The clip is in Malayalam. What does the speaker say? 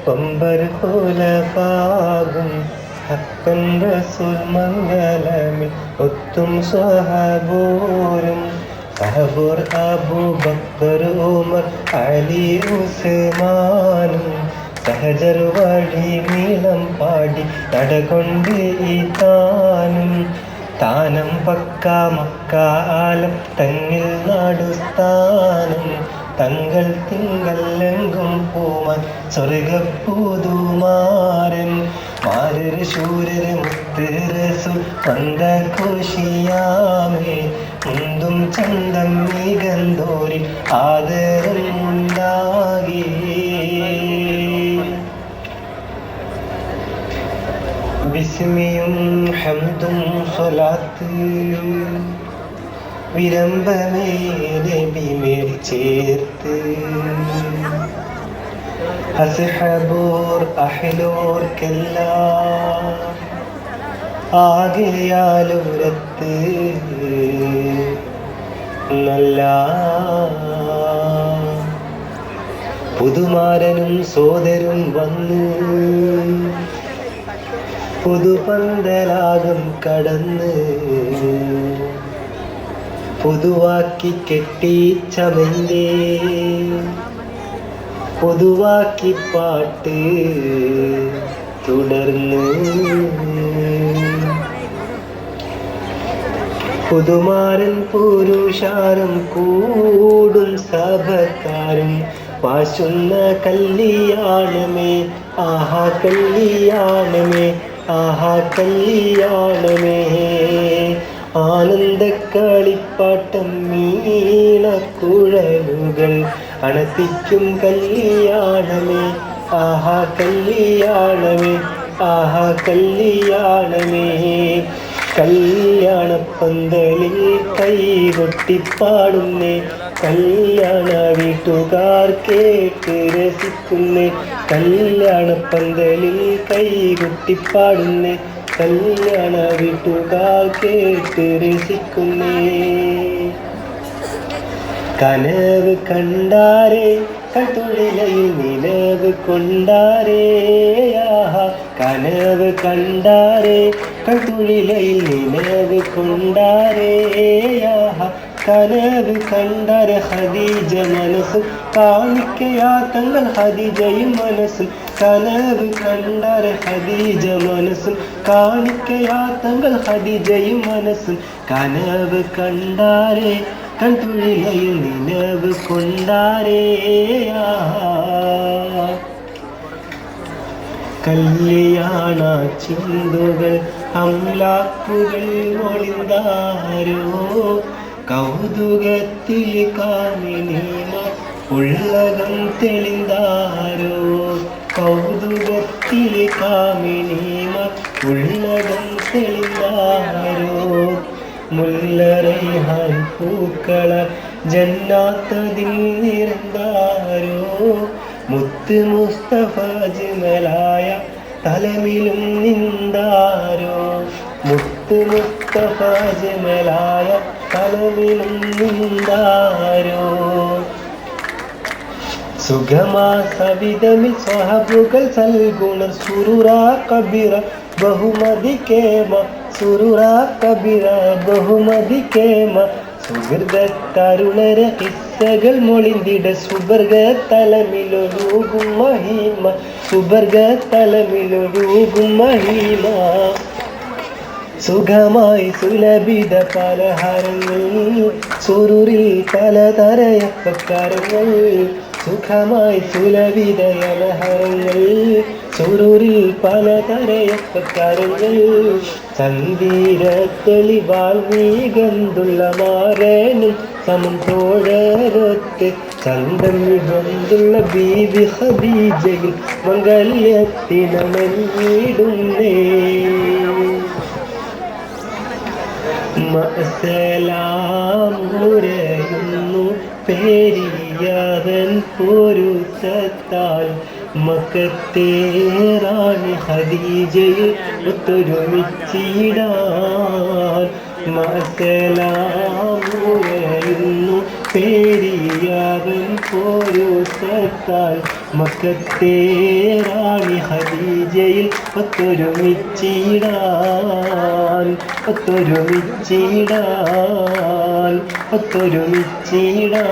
പമ്പർ പോലപാകും ഹക്കൻ റസൂൽ മംഗലമിൽ ഒത്തും സ്വഹബൂരും സഹബൂർ അബൂബക്കർ ഉമർ അലി ഉസ്മാനും സഹജർ വഴി നീളം പാടി നടകൊണ്ട് ഈ താനം പക്ക മക്ക ആലം തങ്ങിൽ നാടുസ്ഥാനം തങ്ങൾ തിങ്കളെങ്കും പൂമാൻ സ്വർഗപ്പൂതുമാരൻ മാരര് ശൂരര് മുത്ത് റസൂൽ മന്ദഘോഷിയാമേ മുന്തും ചന്തം മികന്തോരിൽ ആദരം ഉണ്ടാകേ. ബിസ്മിയും ഹംദും സ്വലാത്ത് വിരമ്പമേ നബി മേൽ ചേർത്ത് അസ്ഹബോർ അഹ്ലോർക്കെല്ലാം ആകയാലുരത്ത് നല്ല പുതുമാരനും സോദരും വന്ന് പുതുപന്തലാകും കടന്ന് പുതുവാക്കി കെട്ടി ചമന്റെ പുതുവാക്കി പാട്ട് തുടർന്ന് പുതുമാരൻ പുരുഷാരം കൂടും സഭക്കാരും പാശുന്ന കല്യാണമേ ആഹാ കല്യാണമേ ആഹാ കല്യാണമേ. ആനന്ദക്കളിപ്പാട്ടം മീണക്കുഴലുകൾ അണത്തിക്കും കല്യാണമേ ആഹാ കല്യാണമേ ആഹാ കല്യാണമേ. കല്യാണപ്പന്തലിൽ കൈകൊട്ടിപ്പാടുന്നേ കല്യാണ വീട്ടുകാർ കേട്ട് രസിക്കുന്നേ കല്യാണപ്പന്തലിൽ കൈകൊട്ടിപ്പാടുന്നേ കല്യാണ വീട്ടുകാർ കേട്ട് രസിക്കുന്നേ. കനവ് കണ്ടാരേ കൽത്തൊഴിലയിൽ നിലവ് കൊണ്ടാരേ കനവ് കണ്ടാരേ കൽത്തൊഴിലയിൽ നിലവ് കൊണ്ടാരേ കനവ് കണ്ടാര ഖദീജ മനസ്സും കാണിക്കയാ തങ്ങൾ ഖദീജയും മനസ്സും കനവ് കണ്ടാര ഖദീജ മനസ്സും കാണിക്കയാ തങ്ങൾ ഖദീജയും മനസ്സും കനവ് കണ്ടാരേ കൽത്തൊഴിലയിൽ നിലവ് കൊണ്ടാരേ. കല്യാണ ചിന്തുകൾ അംലാക്കുകൾ ഒളിന്താരോ കൗതുകത്തിൽ കാമിനിമാർ ഉള്ളകം തെളിന്താരോ കൗതുകത്തിൽ കാമിനിമാർ ഉള്ളകം തെളിന്താരോ. മുല്ലറൈഹാൻ പൂക്കള ജന്നാത്തതിൽ നിറന്താരോ മുത്ത് മുസ്തഫ ജ്മലായ തലമിലും നിന്താരോ മുത്ത് മുസ്തഫ ജ്മലായ തലമിലും നിന്താരോ. സുഖമാ സവിധമിൽ സ്വഹബുകൾ സൽഗുണർ സുറുറാ കബിറ ബഹുമതി കേമ സുറുറാ കബിറ ബഹുമതി കേമ. സുഹൃത തരുണര കിസ്സകൾ മൊളിന്തിട സുബർഗ തലമിലൊഴുകും മഹിമ സുബർഗ തലമിലൊഴുകും മഹിമ. സുഖമായി സുലഭിത പലഹാരങ്ങൾ സുരുറിൽ പലതരയപ്പക്കാരങ്ങൾ സുഖമായി സുലഭിത പലഹാരങ്ങൾ സുരുറിൽ പലതരയപ്പക്കാരങ്ങൾ. ചന്ദിര തെളിവാൾ നീകന്തുള്ള മാരനും സമം തോഴരൊത്ത് ചന്തം മികന്തുള്ള ബീബി ഖദീജയിൽ മംഗല്യത്തിനമഞ്ഞിടുന്നേ. മഅസലാം ഉരയുന്നു പേരിയാതൻ പൊരുത്തത്താൽ മക്കത്തെ റാണി ഖദീജയിൽ ഒത്തൊരുമിച്ചിടാൻ മസലാമുരയുന്നു പേരിയാവൻ പോരുത്തത്താൽ മക്കത്തെ റാണി ഖദീജയിൽ ഒത്തൊരുമിച്ചിടാൻ ഒത്തൊരുമിച്ചിടാൻ ഒത്തൊരുമിച്ചിടാൻ